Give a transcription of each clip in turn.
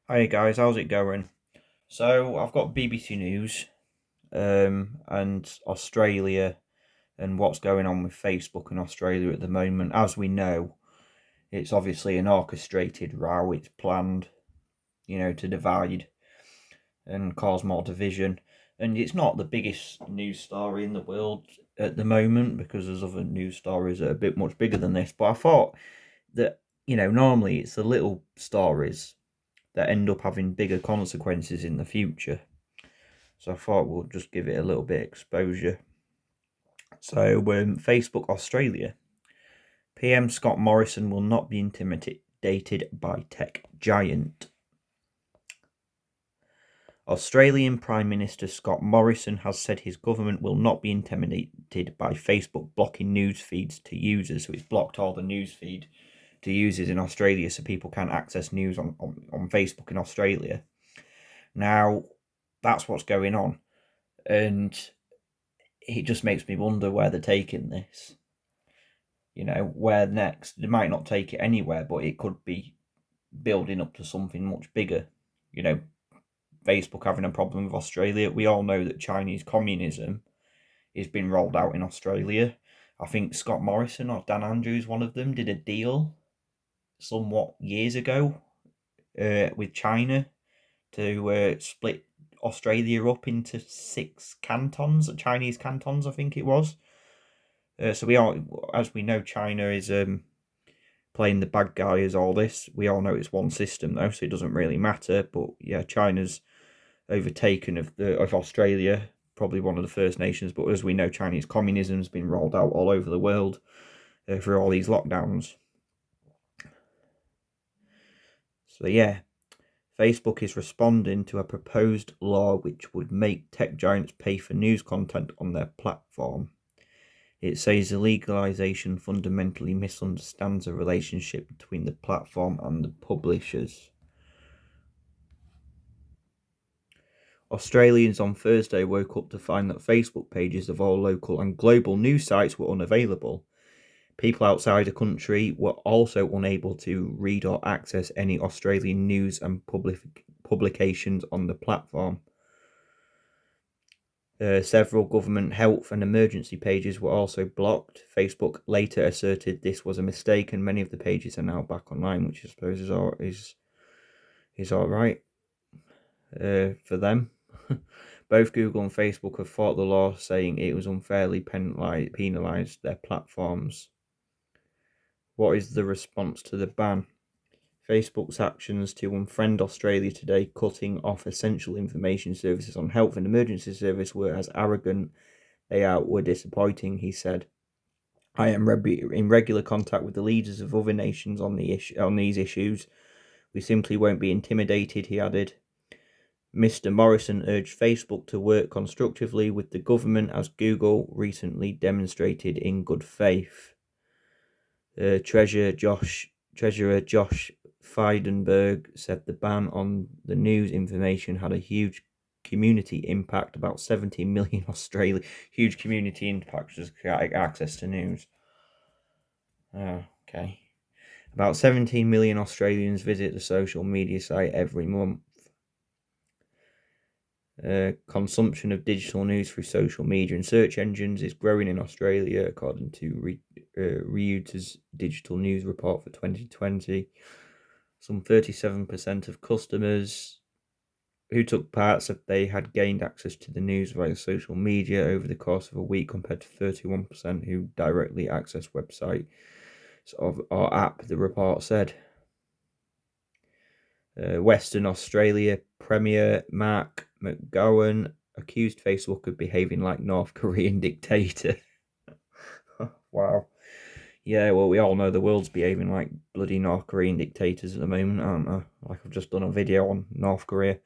Hi guys, how's it going? So I've got BBC News, and Australia and what's going on with Facebook and Australia at the moment. As we know, it's obviously an orchestrated row. It's planned, to divide and cause more division. And it's not the biggest news story in the world at the moment because there's other news stories that are a bit much bigger than this. But I thought that, normally it's the little stories that end up having bigger consequences in the future. So I thought we'll just give it a little bit of exposure. So, Facebook Australia. PM Scott Morrison will not be intimidated by tech giant. Australian Prime Minister Scott Morrison has said his government will not be intimidated by Facebook blocking news feeds to users. So it's blocked all the news feed to users in Australia so people can't access news on Facebook in Australia. Now, that's what's going on. And it just makes me wonder where they're taking this. Where next? They might not take it anywhere, but it could be building up to something much bigger. You know, Facebook having a problem with Australia. We all know that Chinese communism is being rolled out in Australia. I think Scott Morrison or Dan Andrews, one of them, did a deal somewhat years ago with China to split Australia up into 6 cantons, Chinese cantons, I think it was. So we all, as we know, China is playing the bad guy as all this. We all know it's one system though, so it doesn't really matter. But yeah, China's overtaken of Australia, probably one of the first nations. But as we know, Chinese communism has been rolled out all over the world through all these lockdowns. So yeah, Facebook is responding to a proposed law which would make tech giants pay for news content on their platform. It says the legalization fundamentally misunderstands the relationship between the platform and the publishers. Australians on Thursday woke up to find that Facebook pages of all local and global news sites were unavailable. People outside the country were also unable to read or access any Australian news and publications on the platform. Several government health and emergency pages were also blocked. Facebook later asserted this was a mistake, and many of the pages are now back online, which I suppose is all right for them. Both Google and Facebook have fought the law, saying it was unfairly penalised their platforms. What is the response to the ban? Facebook's actions to unfriend Australia today, cutting off essential information services on health and emergency service, were as arrogant were disappointing, he said. I am in regular contact with the leaders of other nations on these issues. We simply won't be intimidated, he added. Mr. Morrison urged Facebook to work constructively with the government as Google recently demonstrated in good faith. Treasurer Josh Frydenberg said the ban on the news information had a huge community impact. About 17 million Australian huge community impact just access to news. Oh, okay. About 17 million Australians visit the social media site every month. Consumption of digital news through social media and search engines is growing in Australia, according to Reuters digital news report for 2020. Some 37% of customers who took part said they had gained access to the news via social media over the course of a week, compared to 31% who directly accessed website or app, the report said. Western Australia Premier Mark McGowan accused Facebook of behaving like North Korean dictator. Wow. Yeah, well, we all know the world's behaving like bloody North Korean dictators at the moment, aren't they? Like I've just done a video on North Korea.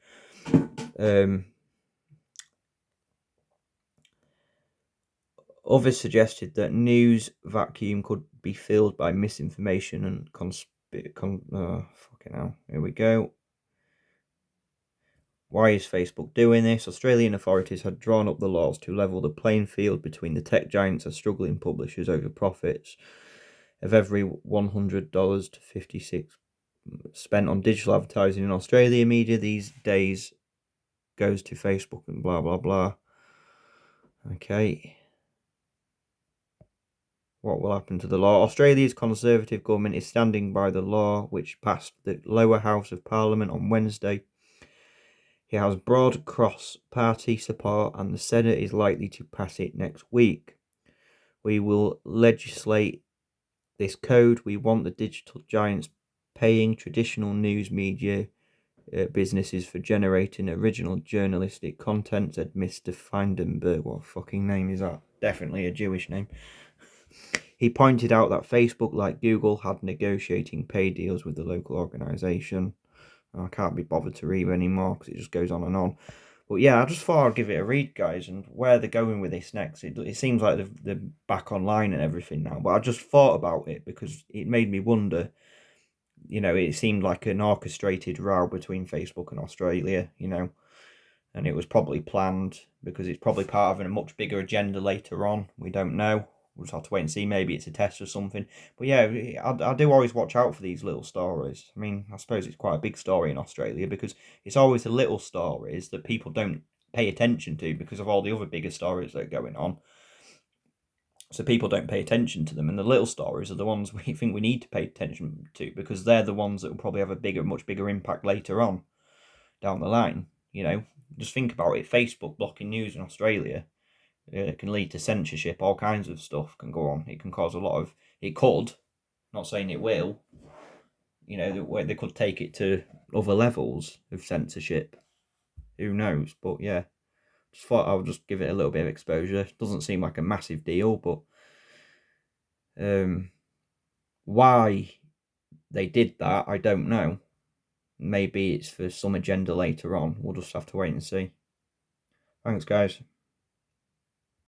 Others suggested that news vacuum could be filled by misinformation and fucking hell. Here we go. Why is Facebook doing this? Australian authorities had drawn up the laws to level the playing field between the tech giants and struggling publishers over profits of every $100 to 56 spent on digital advertising in Australia media these days goes to Facebook and blah, blah, blah. Okay. What will happen to the law? Australia's Conservative government is standing by the law which passed the lower house of Parliament on Wednesday. It has broad cross-party support and the Senate is likely to pass it next week. We will legislate this code. We want the digital giants paying traditional news media businesses for generating original journalistic content, said Mr. Feindenberg. What fucking name is that? Definitely a Jewish name. He pointed out that Facebook, like Google, had negotiating pay deals with the local organisation. I can't be bothered to read anymore because it just goes on and on. But yeah, I just thought I'd give it a read, guys, and where they're going with this next. It seems like they're back online and everything now, but I just thought about it because it made me wonder. You know, it seemed like an orchestrated row between Facebook and Australia, you know, and it was probably planned because it's probably part of a much bigger agenda later on. We don't know. We'll just have to wait and see. Maybe it's a test or something. But yeah, I do always watch out for these little stories. I mean, I suppose it's quite a big story in Australia because it's always the little stories that people don't pay attention to because of all the other bigger stories that are going on. So people don't pay attention to them, and the little stories are the ones we think we need to pay attention to because they're the ones that will probably have a much bigger impact later on down the line. You know, just think about it. Facebook blocking news in Australia can lead to censorship. All kinds of stuff can go on. It can cause a lot of. It could. Not saying it will. You know, they could take it to other levels of censorship. Who knows? But yeah, just thought I would just give it a little bit of exposure. Doesn't seem like a massive deal, but why they did that, I don't know. Maybe it's for some agenda later on. We'll just have to wait and see. Thanks, guys.